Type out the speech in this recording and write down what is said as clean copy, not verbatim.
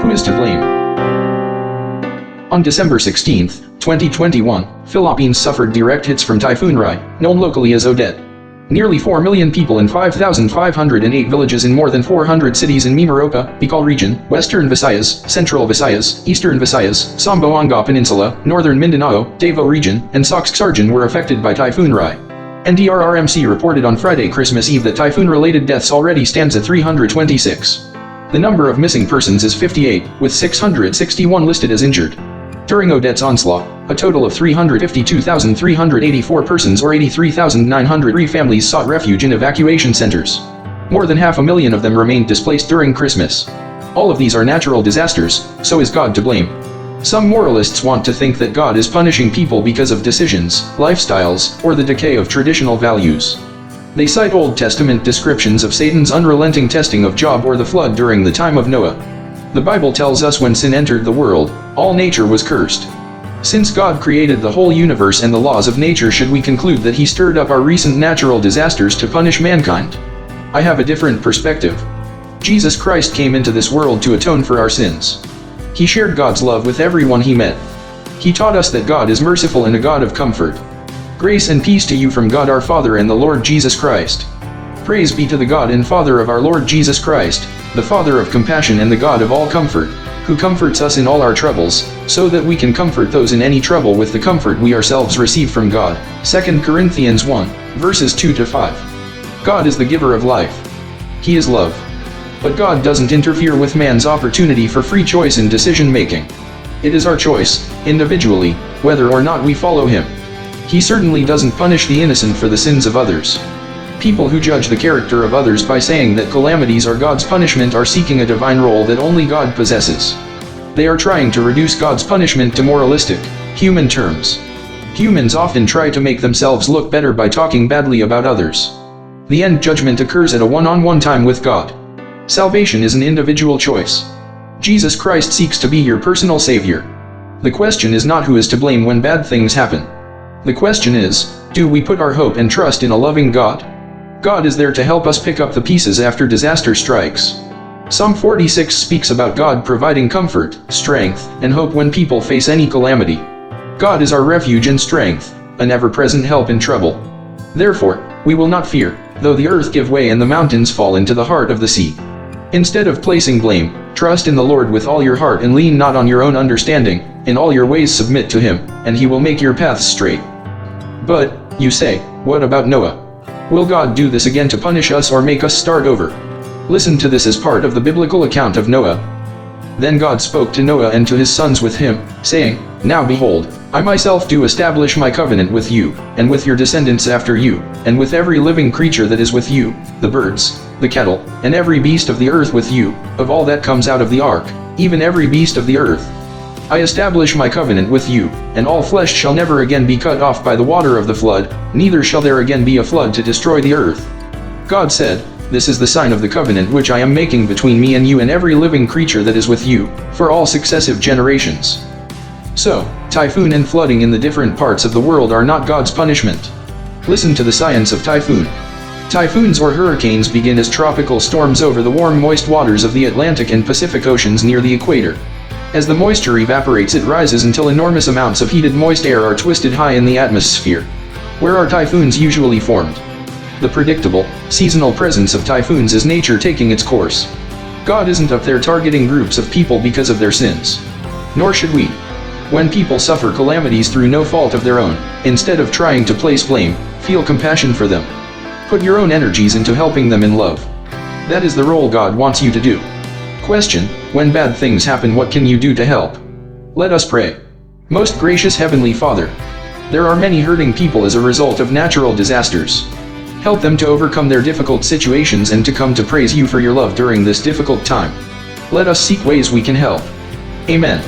Who is to blame? On December 16, 2021, Philippines suffered direct hits from Typhoon Rai, known locally as Odette. Nearly 4 million people in 5,508 villages in more than 400 cities in Mimaropa, Bicol Region, Western Visayas, Central Visayas, Eastern Visayas, Zamboanga Peninsula, Northern Mindanao, Davao Region, and Soxargen were affected by Typhoon Rai. NDRRMC reported on Friday, Christmas Eve, that typhoon-related deaths already stands at 326. The number of missing persons is 58, with 661 listed as injured. During Odette's onslaught, a total of 352,384 persons or 83,903 families sought refuge in evacuation centers. More than 500,000 of them remained displaced during Christmas. All of these are natural disasters, so is God to blame? Some moralists want to think that God is punishing people because of decisions, lifestyles, or the decay of traditional values. They cite Old Testament descriptions of Satan's unrelenting testing of Job or the flood during the time of Noah. The Bible tells us when sin entered the world, all nature was cursed. Since God created the whole universe and the laws of nature, should we conclude that He stirred up our recent natural disasters to punish mankind? I have a different perspective. Jesus Christ came into this world to atone for our sins. He shared God's love with everyone He met. He taught us that God is merciful and a God of comfort. Grace and peace to you from God our Father and the Lord Jesus Christ. Praise be to the God and Father of our Lord Jesus Christ, the Father of compassion and the God of all comfort, who comforts us in all our troubles, so that we can comfort those in any trouble with the comfort we ourselves receive from God. 2 Corinthians 1, verses 2-5. God is the giver of life. He is love. But God doesn't interfere with man's opportunity for free choice in decision-making. It is our choice, individually, whether or not we follow Him. He certainly doesn't punish the innocent for the sins of others. People who judge the character of others by saying that calamities are God's punishment are seeking a divine role that only God possesses. They are trying to reduce God's punishment to moralistic, human terms. Humans often try to make themselves look better by talking badly about others. The end judgment occurs at a one-on-one time with God. Salvation is an individual choice. Jesus Christ seeks to be your personal Savior. The question is not who is to blame when bad things happen. The question is, do we put our hope and trust in a loving God? God is there to help us pick up the pieces after disaster strikes. Psalm 46 speaks about God providing comfort, strength, and hope when people face any calamity. God is our refuge and strength, an ever-present help in trouble. Therefore, we will not fear, though the earth give way and the mountains fall into the heart of the sea. Instead of placing blame, trust in the Lord with all your heart and lean not on your own understanding. In all your ways submit to Him, and He will make your paths straight. But, you say, what about Noah? Will God do this again to punish us or make us start over? Listen to this as part of the biblical account of Noah. Then God spoke to Noah and to his sons with him, saying, Now behold, I myself do establish my covenant with you, and with your descendants after you, and with every living creature that is with you, the birds, the cattle, and every beast of the earth with you, of all that comes out of the ark, even every beast of the earth. I establish my covenant with you, and all flesh shall never again be cut off by the water of the flood, neither shall there again be a flood to destroy the earth. God said, This is the sign of the covenant which I am making between me and you and every living creature that is with you, for all successive generations. So, typhoon and flooding in the different parts of the world are not God's punishment. Listen to the science of typhoon. Typhoons or hurricanes begin as tropical storms over the warm moist waters of the Atlantic and Pacific Oceans near the equator. As the moisture evaporates, it rises until enormous amounts of heated moist air are twisted high in the atmosphere. Where are typhoons usually formed? The predictable, seasonal presence of typhoons is nature taking its course. God isn't up there targeting groups of people because of their sins. Nor should we. When people suffer calamities through no fault of their own, instead of trying to place blame, feel compassion for them. Put your own energies into helping them in love. That is the role God wants you to do. Question: when bad things happen, what can you do to help? Let us pray. Most gracious Heavenly Father, there are many hurting people as a result of natural disasters. Help them to overcome their difficult situations and to come to praise you for your love during this difficult time. Let us seek ways we can help. Amen.